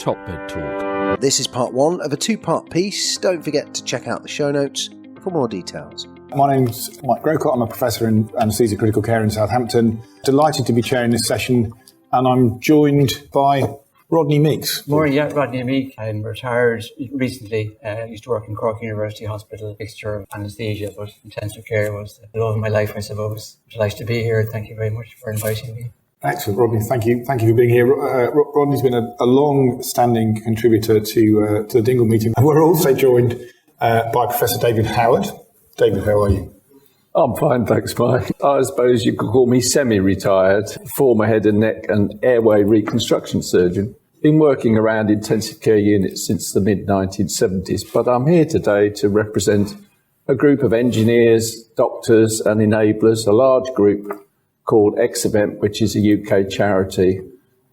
TopMedTalk. This is part one of a two-part piece. Don't forget to check out the show notes for more details. My name's Mike Grocott. I'm a professor in anaesthesia critical care in Southampton. Delighted to be chairing this session, and I'm joined by Rodney Meeke. Morning, Rodney Meeke. I'm retired recently. I used to work in Cork University Hospital, mixture of anaesthesia, but intensive care was the love of my life, I suppose. Delighted to be here. Thank you very much for inviting me. Excellent, Rodney. Thank you for being here. Rodney's been a long-standing contributor to the Dingle meeting. And we're also joined by Professor David Howard. David, how are you? I'm fine, thanks, Mike. I suppose you could call me semi-retired, former head and neck and airway reconstruction surgeon. Been working around intensive care units since the mid-1970s, but I'm here today to represent a group of engineers, doctors and enablers, a large group called Exevent, which is a UK charity,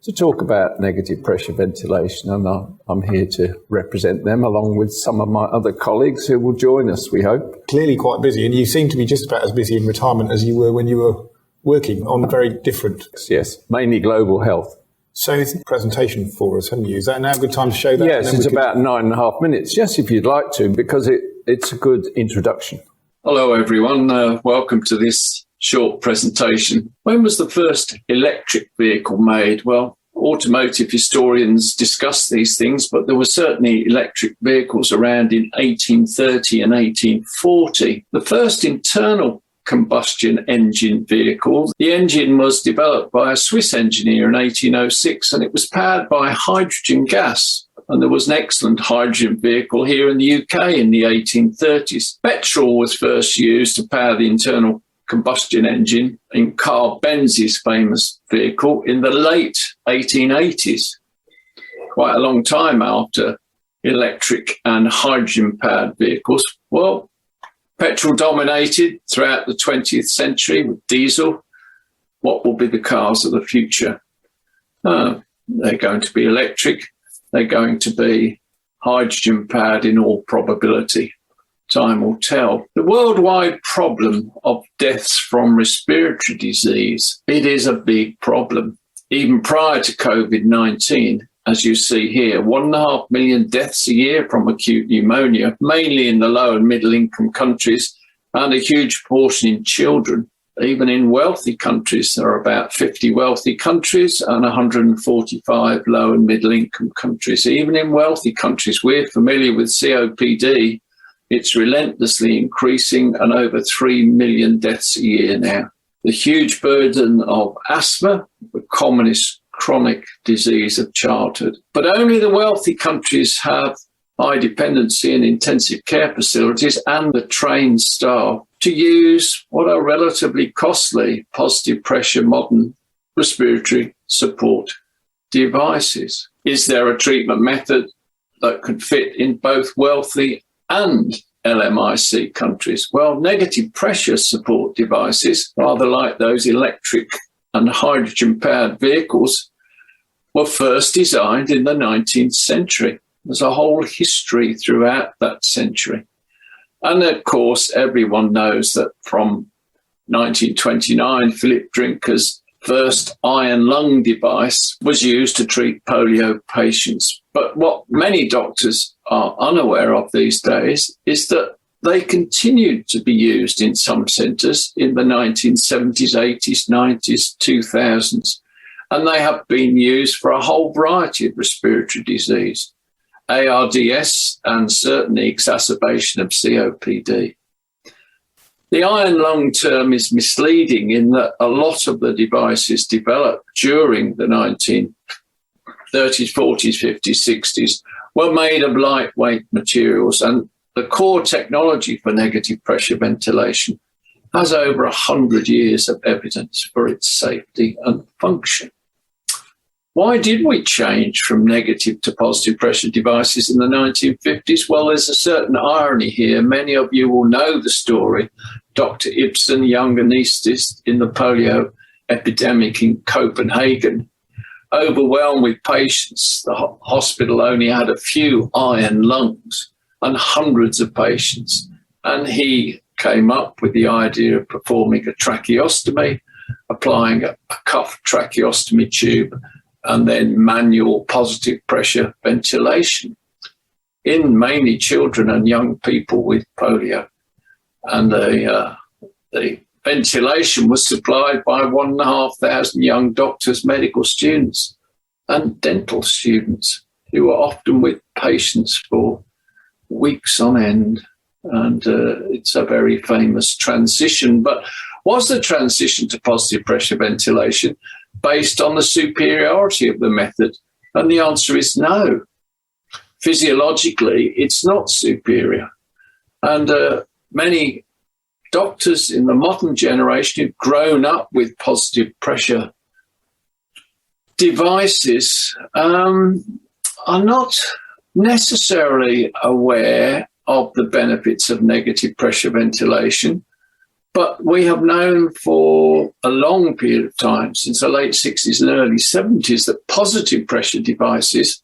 to talk about negative pressure ventilation. And I'm here to represent them along with some of my other colleagues who will join us, we hope. Clearly quite busy, and you seem to be just about as busy in retirement as you were when you were working on very different... Yes, mainly global health. So it's a presentation for us, haven't you? Is that now a good time to show that? Yes, it's about 9.5 minutes. Yes, if you'd like to, because it's a good introduction. Hello, everyone. Welcome to this short presentation. When was the first electric vehicle made? Well, automotive historians discuss these things, but there were certainly electric vehicles around in 1830 and 1840. The first internal combustion engine vehicle, the engine was developed by a Swiss engineer in 1806, and it was powered by hydrogen gas. And there was an excellent hydrogen vehicle here in the UK in the 1830s. Petrol was first used to power the internal combustion engine in Carl Benz's famous vehicle in the late 1880s, quite a long time after electric and hydrogen-powered vehicles. Well, petrol dominated throughout the 20th century with diesel. What will be the cars of the future? They're going to be electric. They're going to be hydrogen-powered in all probability. Time will tell. The worldwide problem of deaths from respiratory disease, it is a big problem. Even prior to COVID-19, as you see here, 1.5 million deaths a year from acute pneumonia, mainly in the low and middle income countries, and a huge portion in children. Even in wealthy countries, there are about 50 wealthy countries and 145 low and middle income countries. Even in wealthy countries, we're familiar with COPD. It's relentlessly increasing, and over 3 million deaths a year now. The huge burden of asthma, the commonest chronic disease of childhood. But only the wealthy countries have high dependency in intensive care facilities and the trained staff to use what are relatively costly positive pressure modern respiratory support devices. Is there a treatment method that could fit in both wealthy and LMIC countries? Well, negative pressure support devices, rather like those electric and hydrogen-powered vehicles, were first designed in the 19th century. There's a whole history throughout that century. And of course, everyone knows that from 1929, Philip Drinker's first iron lung device was used to treat polio patients. But what many doctors are unaware of these days is that they continued to be used in some centres in the 1970s, 80s, 90s, 2000s, and they have been used for a whole variety of respiratory disease, ARDS, and certainly exacerbation of COPD. The iron lung term is misleading in that a lot of the devices developed during the 1930s, 40s, 50s, 60s were made of lightweight materials, and the core technology for negative pressure ventilation has over 100 years of evidence for its safety and function. Why did we change from negative to positive pressure devices in the 1950s? Well, there's a certain irony here. Many of you will know the story. Dr. Ibsen, young anaesthetist in the polio epidemic in Copenhagen, overwhelmed with patients. The hospital only had a few iron lungs and hundreds of patients. And he came up with the idea of performing a tracheostomy, applying a cuff tracheostomy tube and then manual positive pressure ventilation in mainly children and young people with polio. And the ventilation was supplied by 1,500 young doctors, medical students, and dental students who were often with patients for weeks on end. And it's a very famous transition. But was the transition to positive pressure ventilation based on the superiority of the method? And the answer is no. Physiologically, it's not superior. And many doctors in the modern generation who've grown up with positive pressure devices are not necessarily aware of the benefits of negative pressure ventilation. But we have known for a long period of time, since the late 60s and early 70s, that positive pressure devices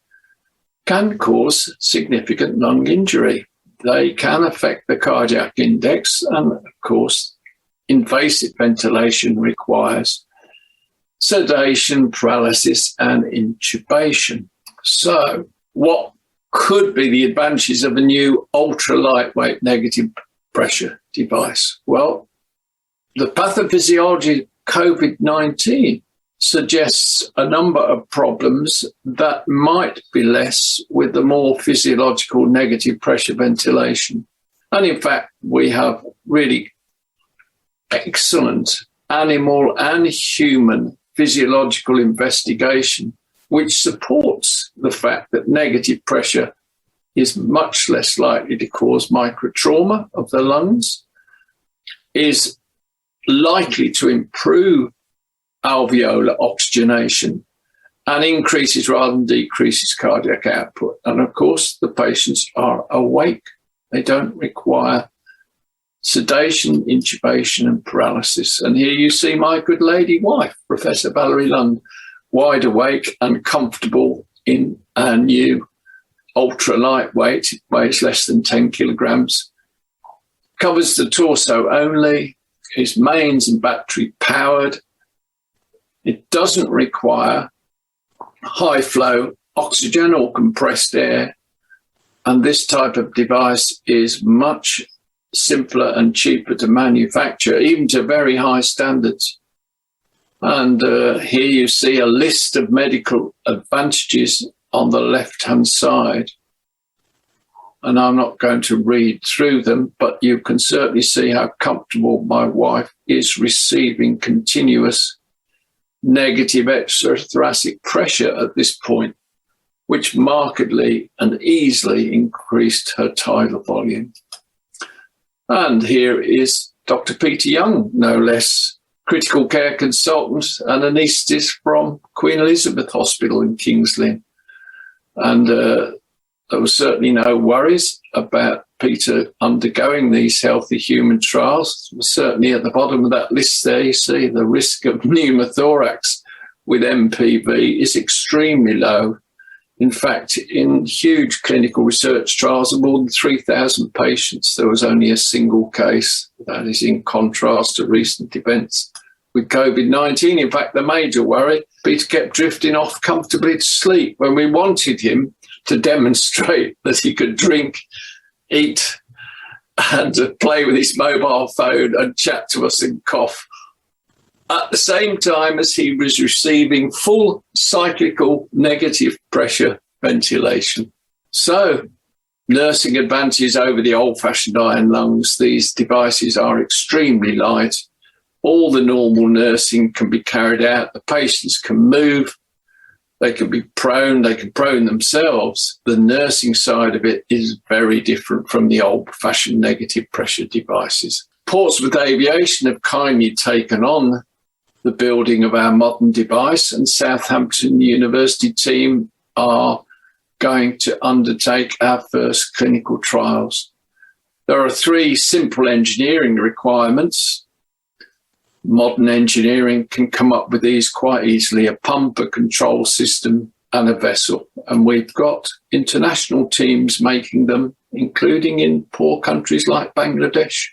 can cause significant lung injury. They can affect the cardiac index, and of course, invasive ventilation requires sedation, paralysis, and intubation. So, what could be the advantages of a new ultra-lightweight negative pressure device? Well, the pathophysiology of COVID-19 suggests a number of problems that might be less with the more physiological negative pressure ventilation. And in fact, we have really excellent animal and human physiological investigation, which supports the fact that negative pressure is much less likely to cause microtrauma of the lungs, is likely to improve alveolar oxygenation, and increases rather than decreases cardiac output. And of course, the patients are awake. They don't require sedation, intubation, and paralysis. And here you see my good lady wife, Professor Valerie Lund, wide awake and comfortable in our new ultra lightweight. It weighs less than 10 kilograms, covers the torso only, is mains and battery powered. It doesn't require high flow oxygen or compressed air. And this type of device is much simpler and cheaper to manufacture, even to very high standards. And here you see a list of medical advantages on the left-hand side. And I'm not going to read through them, but you can certainly see how comfortable my wife is receiving continuous negative extrathoracic pressure at this point, which markedly and easily increased her tidal volume. And here is Dr. Peter Young, no less, critical care consultant and anaesthetist from Queen Elizabeth Hospital in King's Lynn. And there was certainly no worries about Peter undergoing these healthy human trials. Certainly at the bottom of that list there, you see the risk of pneumothorax with MPV is extremely low. In fact, in huge clinical research trials of more than 3,000 patients, there was only a single case. That is in contrast to recent events with COVID-19. In fact, the major worry, Peter kept drifting off comfortably to sleep when we wanted him to demonstrate that he could drink, eat, and play with his mobile phone and chat to us and cough at the same time as he was receiving full cyclical negative pressure ventilation. So, nursing advantages over the old-fashioned iron lungs. These devices are extremely light. All the normal nursing can be carried out. The patients can move. They can be prone. They can prone themselves. The nursing side of it is very different from the old-fashioned negative pressure devices. Portsmouth Aviation have kindly taken on the building of our modern device, and Southampton University team are going to undertake our first clinical trials. There are 3 simple engineering requirements. Modern engineering can come up with these quite easily: a pump, a control system, and a vessel. And we've got international teams making them, including in poor countries like Bangladesh.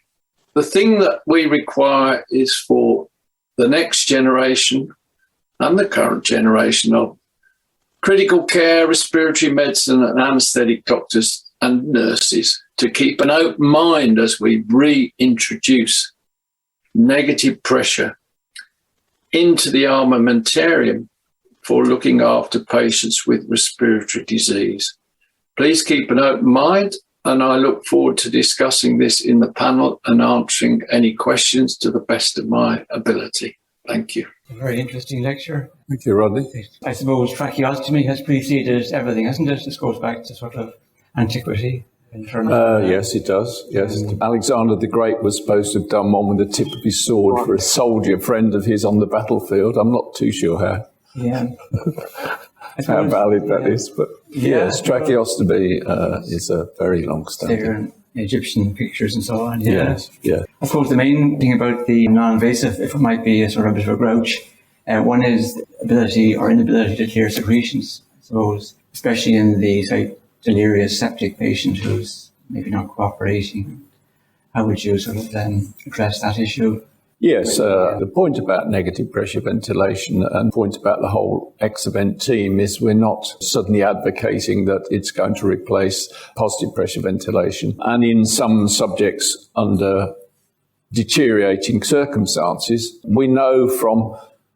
The thing that we require is for the next generation and the current generation of critical care, respiratory medicine and anaesthetic doctors and nurses to keep an open mind as we reintroduce negative pressure into the armamentarium for looking after patients with respiratory disease. Please keep an open mind, and I look forward to discussing this in the panel and answering any questions to the best of my ability. Thank you. A very interesting lecture. Thank you, Rodney. I suppose tracheostomy has preceded everything, hasn't it? This goes back to sort of antiquity. In terms of, yes, it does. Yes. Alexander the Great was supposed to have done one with the tip of his sword for a soldier friend of his on the battlefield. I'm not too sure how. Yeah. How valid that is. But yes, tracheostomy is a very long-standing. There are Egyptian pictures and so on. Yeah. Yes, yeah. I suppose the main thing about the non-invasive, if it might be a sort of a bit of a grouch, one is ability or inability to clear secretions, I suppose, especially in the, say, delirious septic patient who's maybe not cooperating. How would you sort of then address that issue? Yes, the point about negative pressure ventilation and the point about the whole ex-event team is we're not suddenly advocating that it's going to replace positive pressure ventilation. And in some subjects under deteriorating circumstances, we know from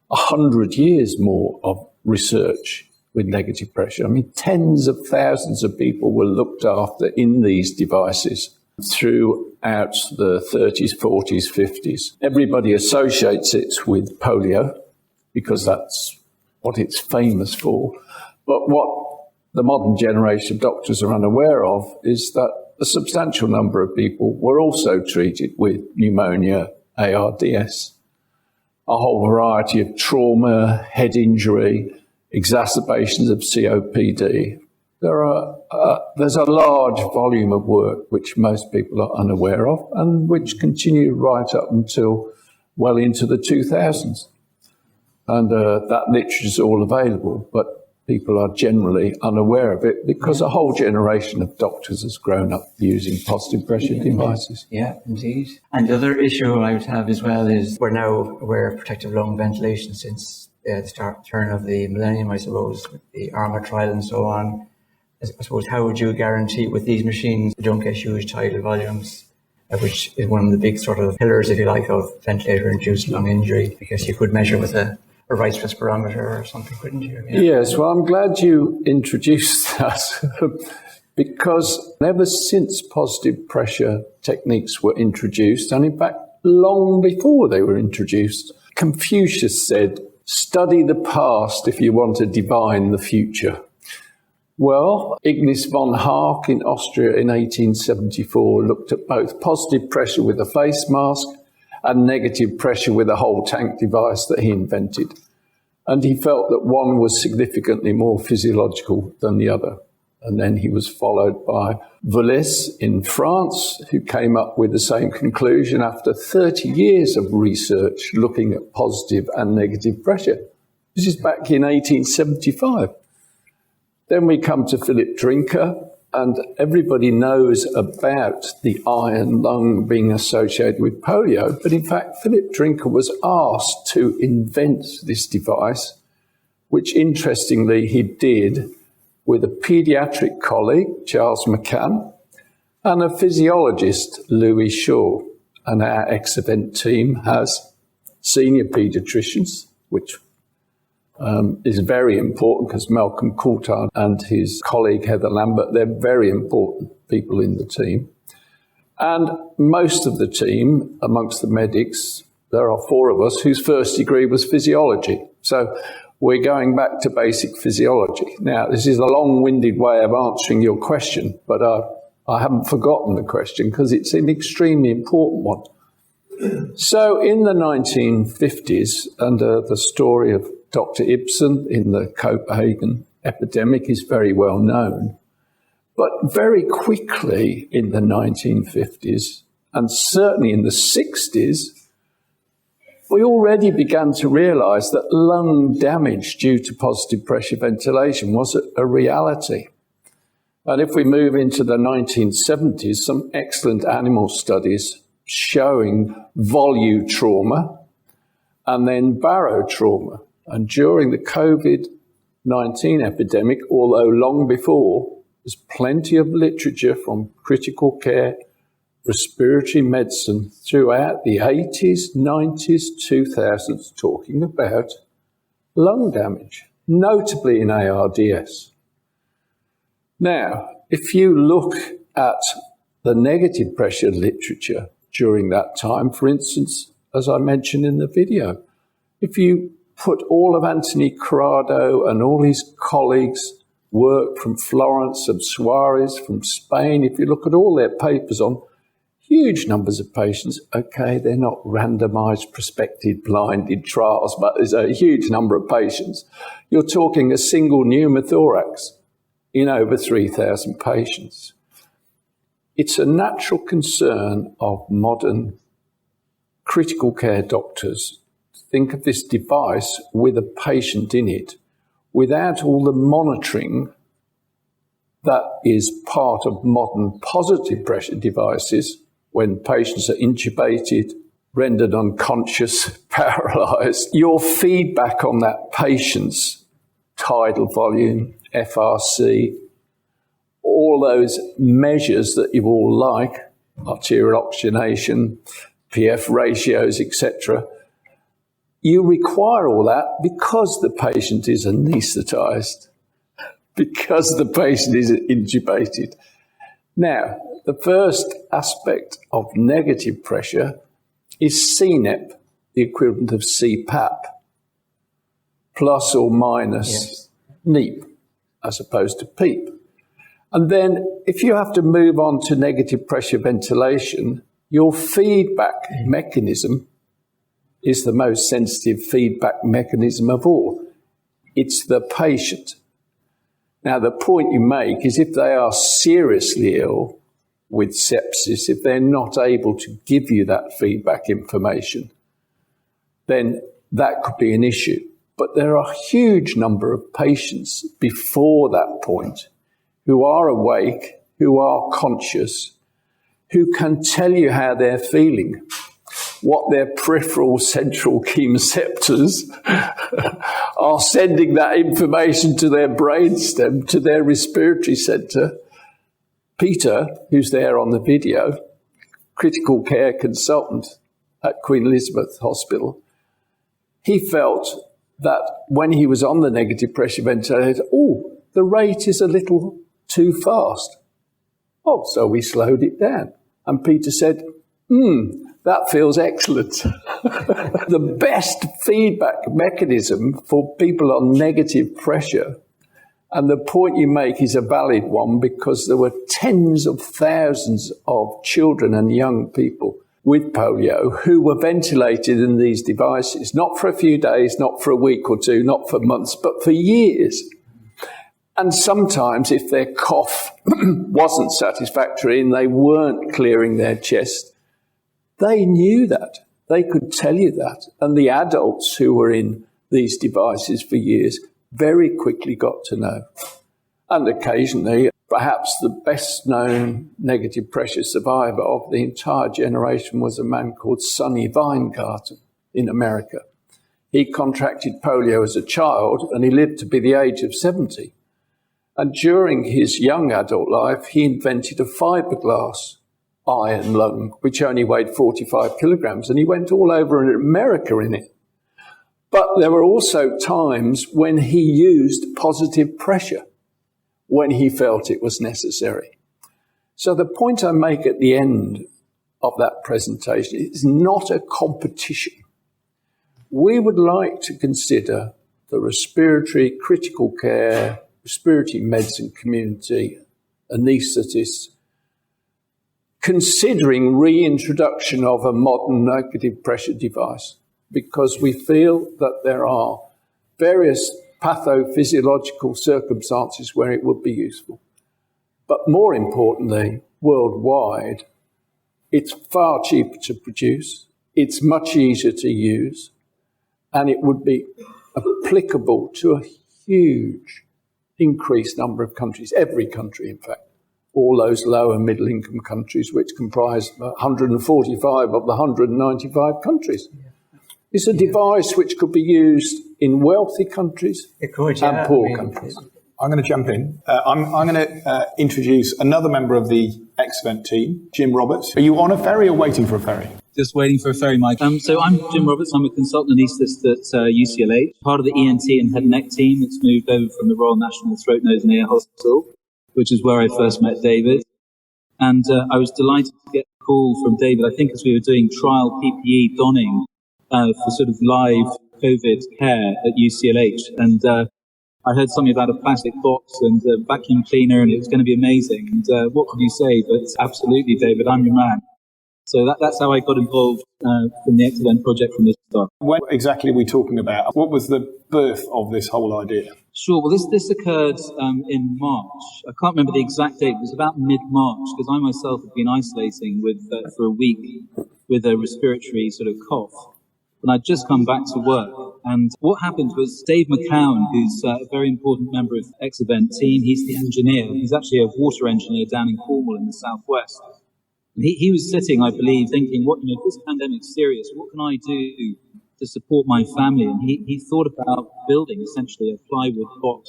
100 years more of research with negative pressure. I mean, tens of thousands of people were looked after in these devices throughout the 30s, 40s, 50s. Everybody associates it with polio because that's what it's famous for. But what the modern generation of doctors are unaware of is that a substantial number of people were also treated with pneumonia, ARDS, a whole variety of trauma, head injury, exacerbations of COPD. There's a large volume of work which most people are unaware of and which continued right up until well into the 2000s. And that literature is all available, but people are generally unaware of it because a whole generation of doctors has grown up using positive pressure devices. Yeah, indeed. And the other issue I would have as well is we're now aware of protective lung ventilation since the turn of the millennium, I suppose, with the ARMA trial and so on. I suppose, how would you guarantee with these machines you don't get huge tidal volumes, which is one of the big sort of pillars, if you like, of ventilator-induced lung injury, because you could measure with a right respirometer or something, couldn't you? Yeah. Yes, well, I'm glad you introduced that because ever since positive pressure techniques were introduced, and in fact, long before they were introduced, Confucius said, "Study the past if you want to divine the future." Well, Ignis von Haak in Austria in 1874 looked at both positive pressure with a face mask and negative pressure with a whole tank device that he invented. And he felt that one was significantly more physiological than the other. And then he was followed by Volis in France, who came up with the same conclusion after 30 years of research looking at positive and negative pressure. This is back in 1875. Then we come to Philip Drinker, and everybody knows about the iron lung being associated with polio. But in fact, Philip Drinker was asked to invent this device, which interestingly he did with a pediatric colleague, Charles McCann, and a physiologist, Louis Shaw. And our ex-event team has senior pediatricians, which is very important because Malcolm Coulthard and his colleague Heather Lambert, they're very important people in the team. And most of the team, amongst the medics, there are 4 of us whose first degree was physiology. So we're going back to basic physiology. Now, this is a long-winded way of answering your question, but I haven't forgotten the question because it's an extremely important one. So in the 1950s, under the story of Dr. Ibsen in the Copenhagen epidemic is very well known. But very quickly in the 1950s, and certainly in the 60s, we already began to realize that lung damage due to positive pressure ventilation was a reality. And if we move into the 1970s, some excellent animal studies showing volute trauma and then barotrauma. And during the COVID-19 COVID-19 epidemic, although long before, there's plenty of literature from critical care, respiratory medicine throughout the 80s, 90s, 2000s, talking about lung damage, notably in ARDS. Now, if you look at the negative pressure literature during that time, for instance, as I mentioned in the video, if you put all of Anthony Corrado and all his colleagues' work from Florence and Suarez from Spain, if you look at all their papers on huge numbers of patients, okay, they're not randomized, prospective, blinded trials, but there's a huge number of patients. You're talking a single pneumothorax in over 3,000 patients. It's a natural concern of modern critical care doctors to think of this device with a patient in it without all the monitoring that is part of modern positive pressure devices when patients are intubated, rendered unconscious, paralysed. Your feedback on that patient's tidal volume, FRC, all those measures that you all like, arterial oxygenation, PF ratios, etc., you require all that because the patient is anaesthetised, because the patient is intubated. Now, the first aspect of negative pressure is CNEP, the equivalent of CPAP, plus or minus NEEP, as opposed to PEEP. And then if you have to move on to negative pressure ventilation, your feedback mechanism is the most sensitive feedback mechanism of all. It's the patient. Now, the point you make is if they are seriously ill with sepsis, if they're not able to give you that feedback information, then that could be an issue. But there are a huge number of patients before that point who are awake, who are conscious, who can tell you how they're feeling, what their peripheral central chemoreceptors are sending that information to their brainstem, to their respiratory centre. Peter, who's there on the video, critical care consultant at Queen Elizabeth Hospital, he felt that when he was on the negative pressure ventilator, the rate is a little too fast. So we slowed it down. And Peter said, that feels excellent. The best feedback mechanism for people on negative pressure, and the point you make is a valid one because there were tens of thousands of children and young people with polio who were ventilated in these devices, not for a few days, not for a week or two, not for months, but for years. And sometimes if their cough wasn't satisfactory and they weren't clearing their chest, they knew that. They could tell you that. And the adults who were in these devices for years very quickly got to know. And occasionally, perhaps the best known negative pressure survivor of the entire generation was a man called Sonny Weingarten in America. He contracted polio as a child and he lived to be the age of 70. And during his young adult life, he invented a fiberglass iron lung, which only weighed 45 kilograms, and he went all over America in it. But there were also times when he used positive pressure, when he felt it was necessary. So the point I make at the end of that presentation is not a competition. We would like to consider the respiratory critical care, respiratory medicine community, anaesthetists, considering reintroduction of a modern negative pressure device because we feel that there are various pathophysiological circumstances where it would be useful. But more importantly, worldwide, it's far cheaper to produce, it's much easier to use, and it would be applicable to a huge increased number of countries, every country in fact. All those low and middle income countries, which comprise 145 of the 195 countries. It's a device which could be used in wealthy countries It could, and poor countries. I'm going to jump in. I'm going to introduce another member of the Excellent team, Jim Roberts. Are you on a ferry or waiting for a ferry? Just waiting for a ferry, Mike. So I'm Jim Roberts. I'm a consultant anaesthetist at UCLH, part of the ENT and Head and Neck team that's moved over from the Royal National Throat, Nose and Ear Hospital, which is where I first met David. And I was delighted to get a call from David, I think as we were doing trial PPE donning for sort of live COVID care at UCLH. And I heard something about a plastic box and a vacuum cleaner, and it was going to be amazing. And what could you say? But absolutely, David, I'm your man. So that's how I got involved from the Excellent project from the start. What exactly are we talking about? What was the birth of this whole idea? Sure. Well, this occurred in March. I can't remember the exact date. It was about mid-March, because I myself had been isolating for a week with a respiratory sort of cough. And I'd just come back to work. And what happened was Dave McCowan, who's a very important member of Excellent team, he's the engineer. He's actually a water engineer down in Cornwall in the southwest. And he was sitting, I believe, thinking, if this pandemic's serious, what can I do to support my family? And he thought about building essentially a plywood box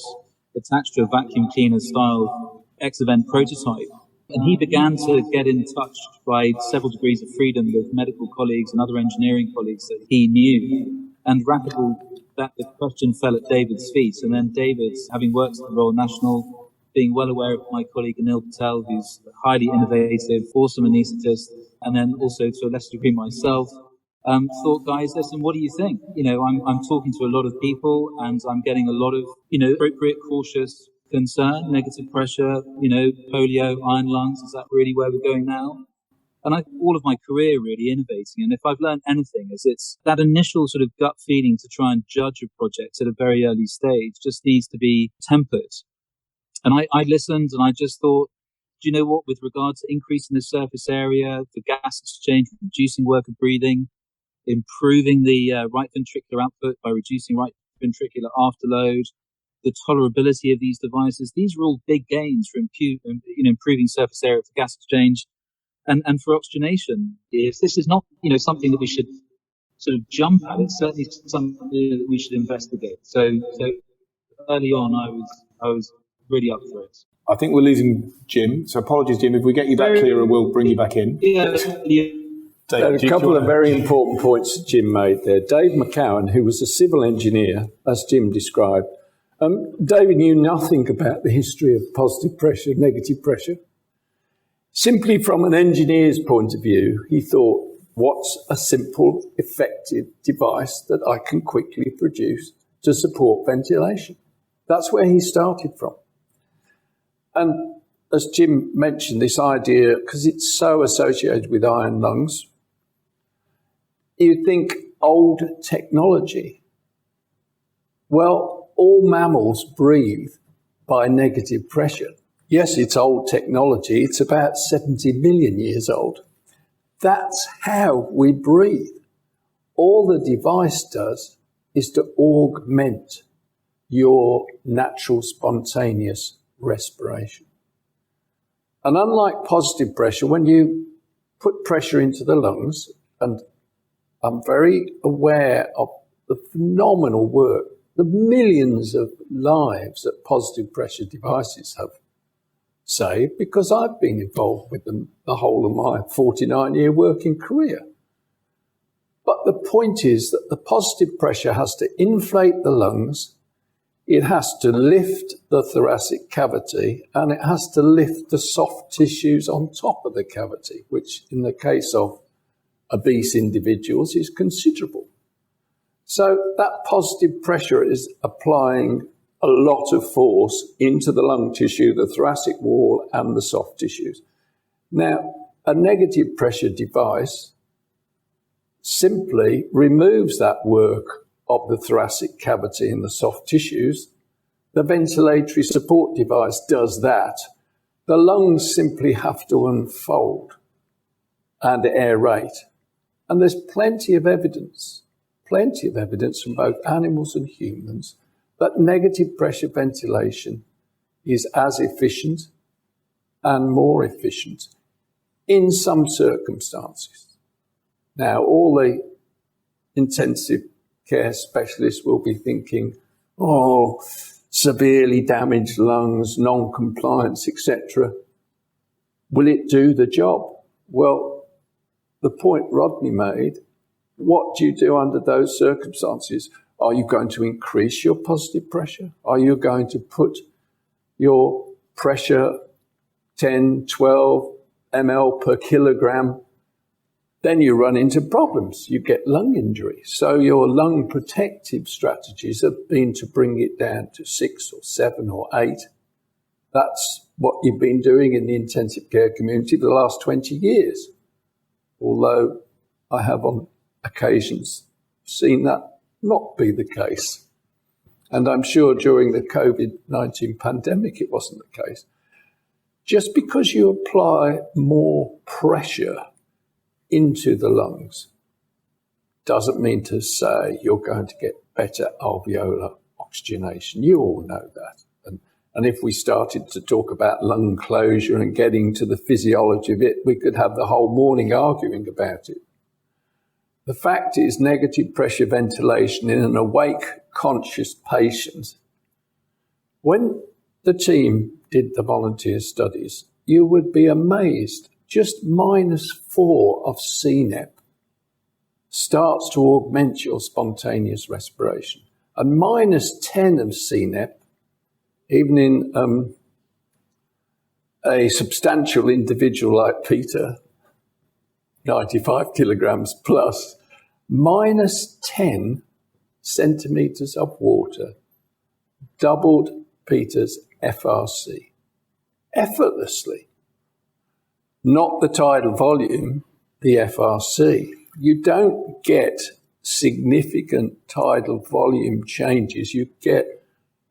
attached to a vacuum cleaner style Excellent prototype. And he began to get in touch by several degrees of freedom with medical colleagues and other engineering colleagues that he knew. And rapidly, the question fell at David's feet. And then David, having worked at the Royal National, being well aware of my colleague Anil Patel, who's a highly innovative, awesome anaesthetist, and then also to a lesser degree myself, thought, guys, listen, what do you think? I'm talking to a lot of people, and I'm getting a lot of, appropriate, cautious concern, negative pressure, polio, iron lungs. Is that really where we're going now? And all of my career really innovating. And if I've learned anything, is it's that initial sort of gut feeling to try and judge a project at a very early stage just needs to be tempered. And I listened and I just thought, do you know what, with regard to increasing the surface area, the gas exchange, reducing work of breathing, improving the right ventricular output by reducing right ventricular afterload, the tolerability of these devices, these are all big gains for improving surface area for gas exchange and for oxygenation. If this is not, something that we should sort of jump at, it's certainly something that we should investigate. So early on, I was really up for it. I think we're losing Jim, so apologies, Jim. If we get you back clearer, we'll bring you back in. Yeah. A couple of very important points that Jim made there. Dave McCowan, who was a civil engineer, as Jim described, David knew nothing about the history of positive pressure, negative pressure. Simply from an engineer's point of view, he thought, what's a simple, effective device that I can quickly produce to support ventilation? That's where he started from. And as Jim mentioned, this idea, because it's so associated with iron lungs, you think old technology. Well, all mammals breathe by negative pressure. Yes, it's old technology. It's about 70 million years old. That's how we breathe. All the device does is to augment your natural spontaneous respiration. And unlike positive pressure, when you put pressure into the lungs, and I'm very aware of the phenomenal work, the millions of lives that positive pressure devices have saved, because I've been involved with them the whole of my 49-year working career. But the point is that the positive pressure has to inflate the lungs, it has to lift the thoracic cavity, and it has to lift the soft tissues on top of the cavity, which in the case of obese individuals is considerable. So that positive pressure is applying a lot of force into the lung tissue, the thoracic wall, and the soft tissues. Now, a negative pressure device simply removes that work of the thoracic cavity and the soft tissues. The ventilatory support device does that. The lungs simply have to unfold and aerate. And there's plenty of evidence from both animals and humans that negative pressure ventilation is as efficient and more efficient in some circumstances. Now, all the intensive care specialist will be thinking, oh, severely damaged lungs, non-compliance, etc. Will it do the job? Well, the point Rodney made, what do you do under those circumstances? Are you going to increase your positive pressure? Are you going to put your pressure 10, 12 ml per kilogram? Then you run into problems. You get lung injury. So your lung protective strategies have been to bring it down to 6 or 7 or 8. That's what you've been doing in the intensive care community for the last 20 years. Although I have on occasions seen that not be the case. And I'm sure during the COVID-19 pandemic it wasn't the case. Just because you apply more pressure into the lungs doesn't mean to say you're going to get better alveolar oxygenation. You all know that. And if we started to talk about lung closure and getting to the physiology of it, we could have the whole morning arguing about it. The fact is, negative pressure ventilation in an awake, conscious patient, when the team did the volunteer studies, you would be amazed. Just -4 of CNEP starts to augment your spontaneous respiration. And -10 of CNEP, even in a substantial individual like Peter, 95 kilograms plus, -10 centimetres of water doubled Peter's FRC effortlessly. Not the tidal volume, the FRC. You don't get significant tidal volume changes. You get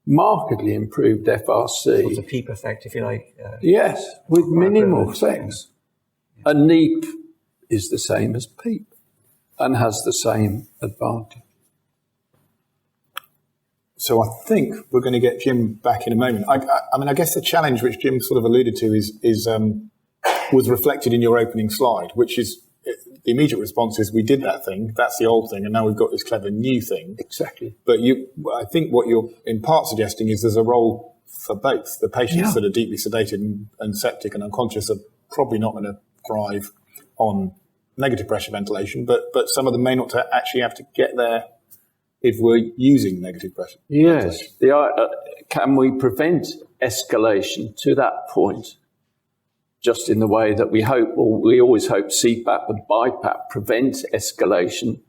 markedly improved FRC. So it's a PEEP effect, if you like. Yes, with minimal effects. A NEEP is the same as PEEP and has the same advantage. So I think we're going to get Jim back in a moment. I mean, I guess the challenge which Jim sort of alluded to was reflected in your opening slide, which is the immediate response is we did that thing, that's the old thing, and now we've got this clever new thing. Exactly. But I think what you're in part suggesting is there's a role for both. The patients that are deeply sedated and septic and unconscious are probably not going to thrive on negative pressure ventilation, but some of them may not actually have to get there if we're using negative pressure. Yes. Can we prevent escalation to that point? Just in the way that we always hope CPAP and BiPAP prevent escalation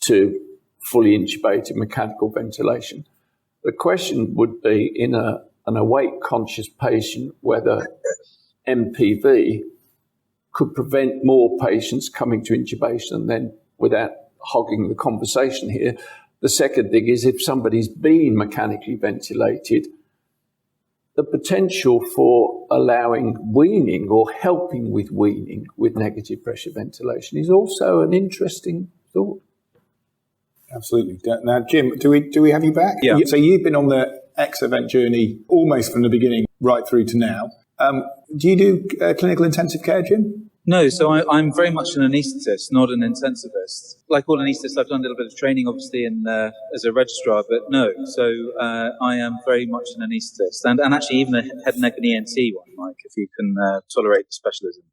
to fully intubated mechanical ventilation. The question would be in an awake conscious patient whether MPV could prevent more patients coming to intubation. And then, without hogging the conversation here, the second thing is if somebody's been mechanically ventilated, the potential for allowing weaning or helping with weaning with negative pressure ventilation is also an interesting thought. Absolutely. Now, Jim, do we have you back? Yeah. So you've been on the X-event journey almost from the beginning right through to now. Do you do clinical intensive care, Jim? No, so I'm very much an anaesthetist, not an intensivist. Like all anaesthetists, I've done a little bit of training, obviously, as a registrar, but no. So I am very much an anaesthetist, and actually even a head and neck and ENT one, Mike, if you can tolerate the specialism.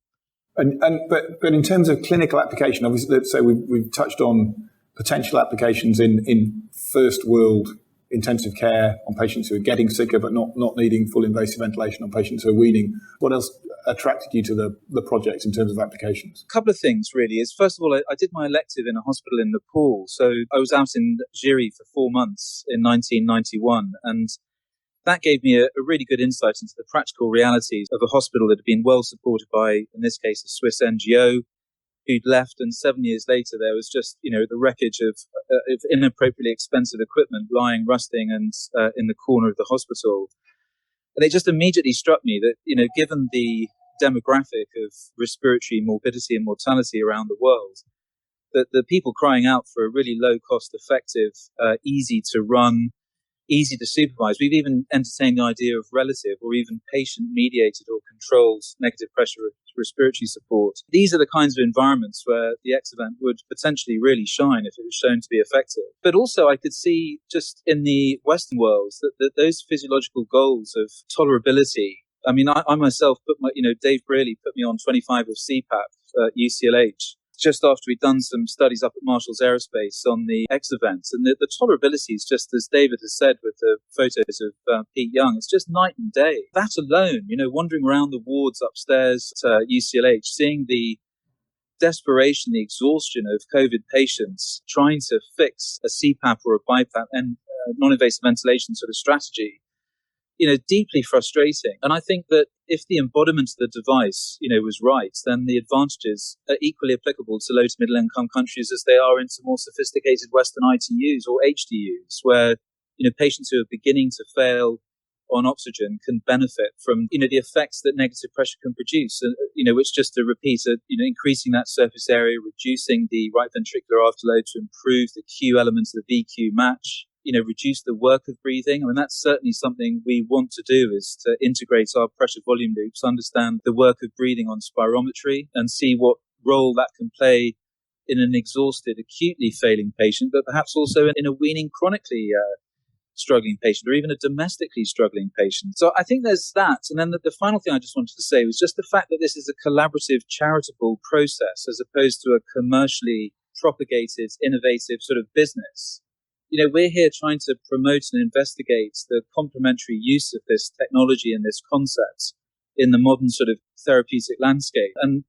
But in terms of clinical application, obviously, so we've touched on potential applications in first world intensive care on patients who are getting sicker but not needing full invasive ventilation, on patients who are weaning. What else attracted you to the project in terms of applications? A couple of things, really. Is first of all, I did my elective in a hospital in Nepal. So I was out in Jiri for 4 months in 1991, and that gave me a really good insight into the practical realities of a hospital that had been well supported by, in this case, a Swiss NGO who'd left, and 7 years later there was just, the wreckage of inappropriately expensive equipment lying rusting and in the corner of the hospital. And it just immediately struck me that, given the demographic of respiratory morbidity and mortality around the world, that the people crying out for a really low cost, effective, easy to run, easy to supervise. We've even entertained the idea of relative or even patient mediated or controlled negative pressure respiratory support. These are the kinds of environments where the Exavant would potentially really shine if it was shown to be effective. But also I could see just in the Western world that those physiological goals of tolerability. I mean, I myself Dave Brearley put me on 25 of CPAP at UCLH just after we'd done some studies up at Marshall's Aerospace on the Exavant. And the tolerability is just, as David has said with the photos of Pete Young, it's just night and day. That alone, wandering around the wards upstairs at UCLH, seeing the desperation, the exhaustion of COVID patients trying to fix a CPAP or a BiPAP and non-invasive ventilation sort of strategy, deeply frustrating. And I think that if the embodiment of the device, was right, then the advantages are equally applicable to low to middle income countries as they are into more sophisticated Western ITUs or HDUs, where, patients who are beginning to fail on oxygen can benefit from, the effects that negative pressure can produce, which, just to repeat, increasing that surface area, reducing the right ventricular afterload to improve the Q element of the VQ match, reduce the work of breathing. I mean, that's certainly something we want to do, is to integrate our pressure volume loops, understand the work of breathing on spirometry, and see what role that can play in an exhausted, acutely failing patient, but perhaps also in a weaning, chronically struggling patient, or even a domestically struggling patient. So I think there's that. And then the final thing I just wanted to say was just the fact that this is a collaborative, charitable process as opposed to a commercially propagated, innovative sort of business. We're here trying to promote and investigate the complementary use of this technology and this concept in the modern sort of therapeutic landscape. And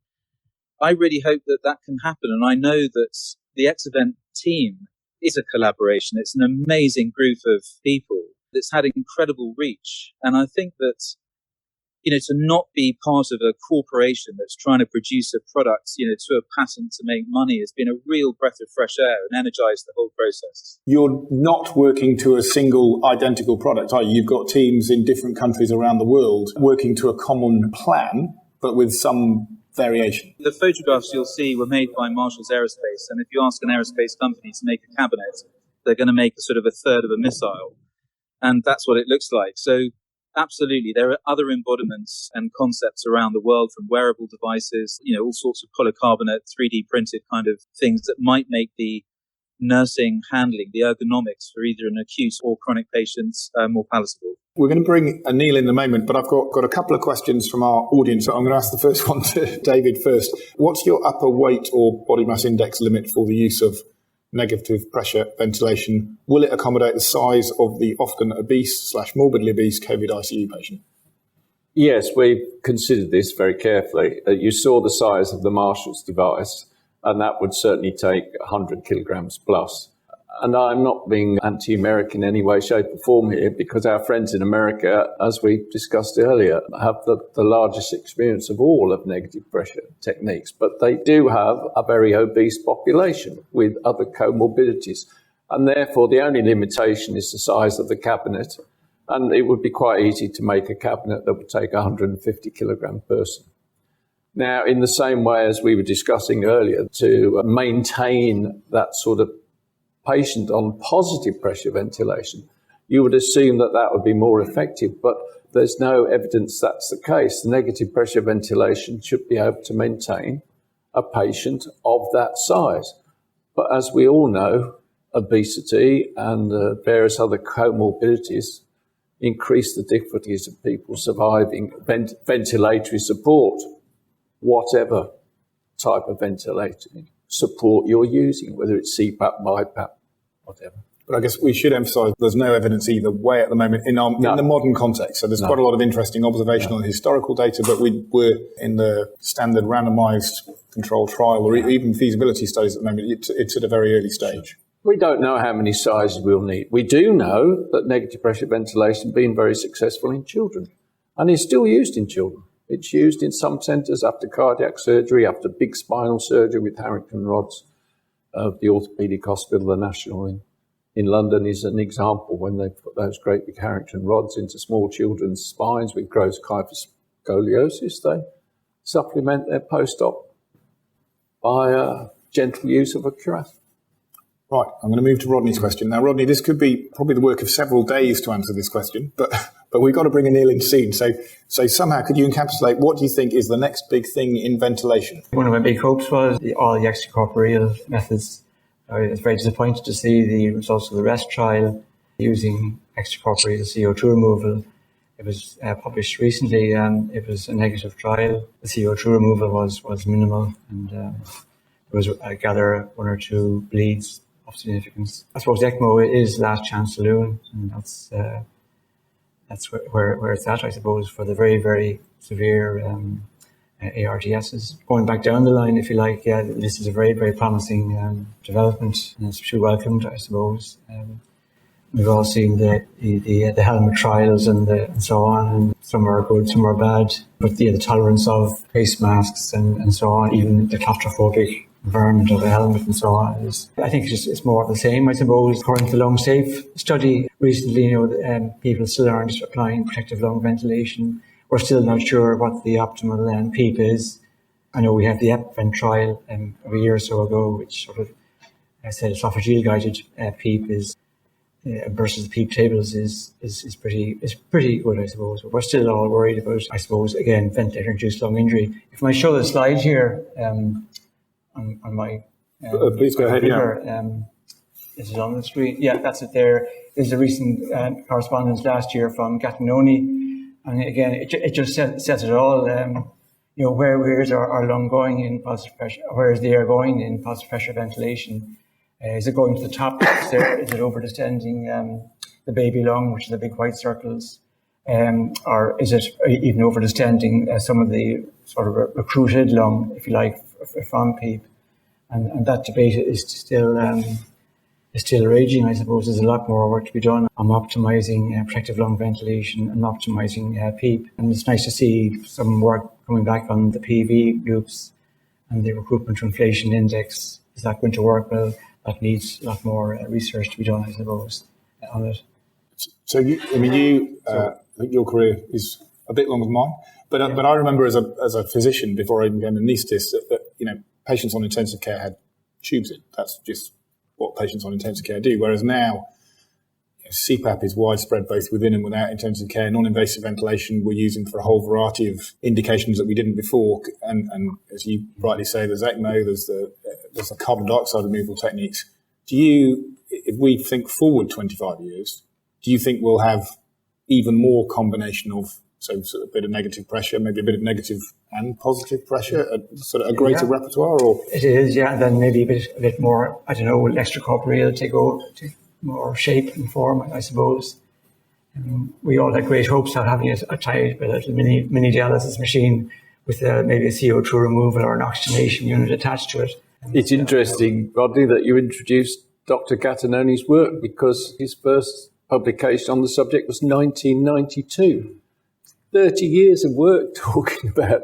I really hope that that can happen. And I know that the Exavant team is a collaboration. It's an amazing group of people that's had incredible reach. And I think that, to not be part of a corporation that's trying to produce a product, to a patent to make money has been a real breath of fresh air and energized the whole process. You're not working to a single identical product, are you? You've got teams in different countries around the world working to a common plan, but with some variation. The photographs you'll see were made by Marshall's Aerospace. And if you ask an aerospace company to make a cabinet, they're going to make a sort of a third of a missile. And that's what it looks like. So absolutely, there are other embodiments and concepts around the world, from wearable devices, all sorts of polycarbonate, 3D printed kind of things that might make the nursing handling, the ergonomics for either an acute or chronic patients more palatable. We're going to bring Anil in a moment, but I've got a couple of questions from our audience. So I'm going to ask the first one to David first. What's your upper weight or body mass index limit for the use of negative pressure ventilation? Will it accommodate the size of the often obese / morbidly obese COVID ICU patient? Yes, we've considered this very carefully. You saw the size of the Marshall's device, and that would certainly take 100 kilograms plus. And I'm not being anti-American in any way, shape or form here, because our friends in America, as we discussed earlier, have the largest experience of all of negative pressure techniques. But they do have a very obese population with other comorbidities. And therefore, the only limitation is the size of the cabinet. And it would be quite easy to make a cabinet that would take a 150 kilogram person. Now, in the same way as we were discussing earlier, to maintain that sort of patient on positive pressure ventilation, you would assume that would be more effective, but there's no evidence that's the case. The negative pressure ventilation should be able to maintain a patient of that size. But as we all know, obesity and various other comorbidities increase the difficulties of people surviving ventilatory support, whatever type of ventilating support you're using, whether it's CPAP, BiPAP, whatever. But I guess we should emphasise there's no evidence either way at the moment in the modern context. So there's quite a lot of interesting observational and historical data, but we're in the standard randomised controlled trial or even feasibility studies at the moment. It's at a very early stage. We don't know how many sizes we'll need. We do know that negative pressure ventilation has been very successful in children and is still used in children. It's used in some centres after cardiac surgery, after big spinal surgery with Harrington rods. The Orthopaedic Hospital, the National in London, is an example when they put those great big Harrington rods into small children's spines with gross kyphus scoliosis. They supplement their post-op by gentle use of a cuirass. Right, I'm going to move to Rodney's question. Now, Rodney, this could be probably the work of several days to answer this question, but But we've got to bring Anil in soon. So somehow, could you encapsulate what do you think is the next big thing in ventilation? One of my big hopes was all the extracorporeal methods. I was very disappointed to see the results of the REST trial using extracorporeal CO2 removal. It was published recently, and it was a negative trial. The CO2 removal was minimal, and there was, I gather, 1 or 2 bleeds of significance. I suppose ECMO is last chance saloon, and that's where it's at, I suppose, for the very, very severe ARDSs. Going back down the line, if you like, this is a very, very promising development, and it's to be welcomed, I suppose. We've all seen the helmet trials and so on, and some are good, some are bad. But the tolerance of face masks and so on, even the claustrophobic environment of a helmet and so on, I think it's more of the same, I suppose. According to the Lung Safe study recently, people still aren't applying protective lung ventilation. We're still not sure what the optimal PEEP is. I know we had the EPVent trial a year or so ago, which sort of said esophageal guided PEEP is versus the PEEP tables is pretty good, I suppose. But we're still all worried about, I suppose, again, ventilator-induced lung injury. If I show the slide here on my please go ahead. Is it on the screen? Yeah, that's it there. There's a recent correspondence last year from Gattinoni. And again, it just says it all. Where is our lung going in positive pressure? Where is the air going in positive pressure ventilation? Is it going to the top? Is it over distending the baby lung, which are the big white circles? Or is it even over distending some of the sort of recruited lung, if you like, from PEEP? And that debate is still raging, I suppose. There's a lot more work to be done on optimising protective lung ventilation and optimising PEEP. And it's nice to see some work coming back on the PV loops and the recruitment to inflation index. Is that going to work? Well, that needs a lot more research to be done, I suppose, on it. So I think your career is a bit longer than mine, but I remember as a physician before I even became an anaesthetist that patients on intensive care had tubes in. That's just what patients on intensive care do. Whereas now, CPAP is widespread both within and without intensive care. Non-invasive ventilation we're using for a whole variety of indications that we didn't before. And as you rightly say, there's ECMO, there's the carbon dioxide removal techniques. If we think forward 25 years, do you think we'll have even more combination of sort of a bit of negative pressure, maybe a bit of negative and positive pressure, a greater repertoire? Or it is, yeah. And then maybe a bit more, I don't know, extracorporeal take more shape and form, I suppose. We all had great hopes of having a tight little mini dialysis machine with maybe a CO2 removal or an oxygenation unit attached to it. It's interesting, Rodney, that you introduced Dr. Gattinoni's work, because his first publication on the subject was 1992. 30 years of work talking about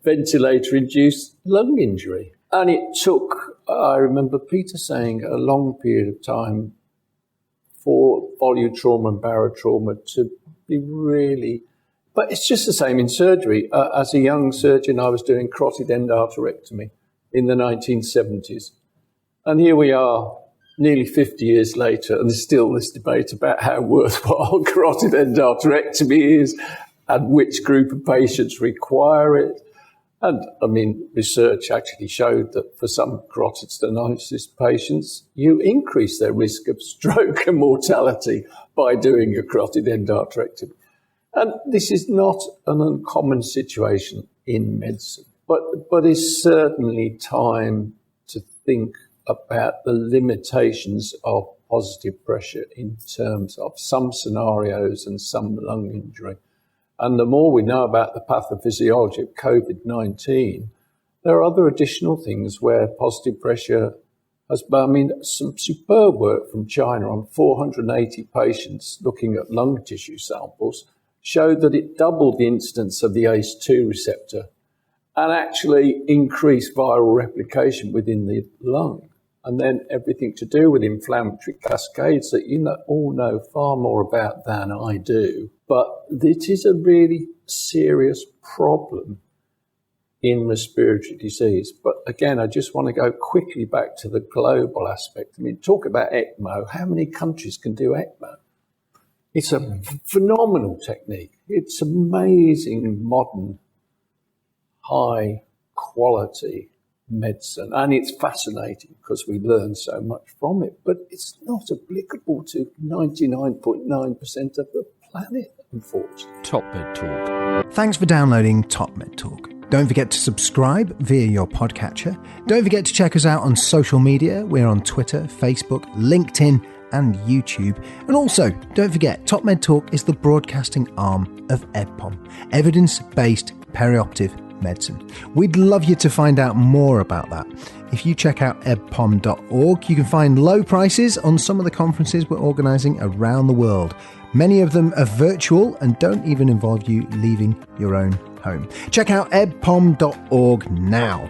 ventilator-induced lung injury. And it took, I remember Peter saying, a long period of time for volume trauma and barotrauma to be really... But it's just the same in surgery. As a young surgeon, I was doing carotid endarterectomy in the 1970s. And here we are, nearly 50 years later, and there's still this debate about how worthwhile carotid endarterectomy is and which group of patients require it. And, research actually showed that for some carotid stenosis patients, you increase their risk of stroke and mortality by doing a carotid endarterectomy. And this is not an uncommon situation in medicine, but it's certainly time to think about the limitations of positive pressure in terms of some scenarios and some lung injury. And the more we know about the pathophysiology of COVID-19, there are other additional things where positive pressure has, some superb work from China on 480 patients looking at lung tissue samples showed that it doubled the incidence of the ACE2 receptor and actually increased viral replication within the lung. And then everything to do with inflammatory cascades that you all know far more about than I do. But it is a really serious problem in respiratory disease. But again, I just want to go quickly back to the global aspect. Talk about ECMO. How many countries can do ECMO? It's a phenomenal technique. It's amazing, modern, high quality medicine. And it's fascinating because we learn so much from it. But it's not applicable to 99.9% of the planet, unfortunately. TopMedTalk. Thanks for downloading TopMedTalk. Don't forget to subscribe via your podcatcher. Don't forget to check us out on social media. We're on Twitter, Facebook, LinkedIn, and YouTube. And also, don't forget, TopMedTalk is the broadcasting arm of EBPOM, evidence-based perioperative medicine. We'd love you to find out more about that. If you check out ebpom.org, you can find low prices on some of the conferences we're organising around the world. Many of them are virtual and don't even involve you leaving your own home. Check out ebpom.org now.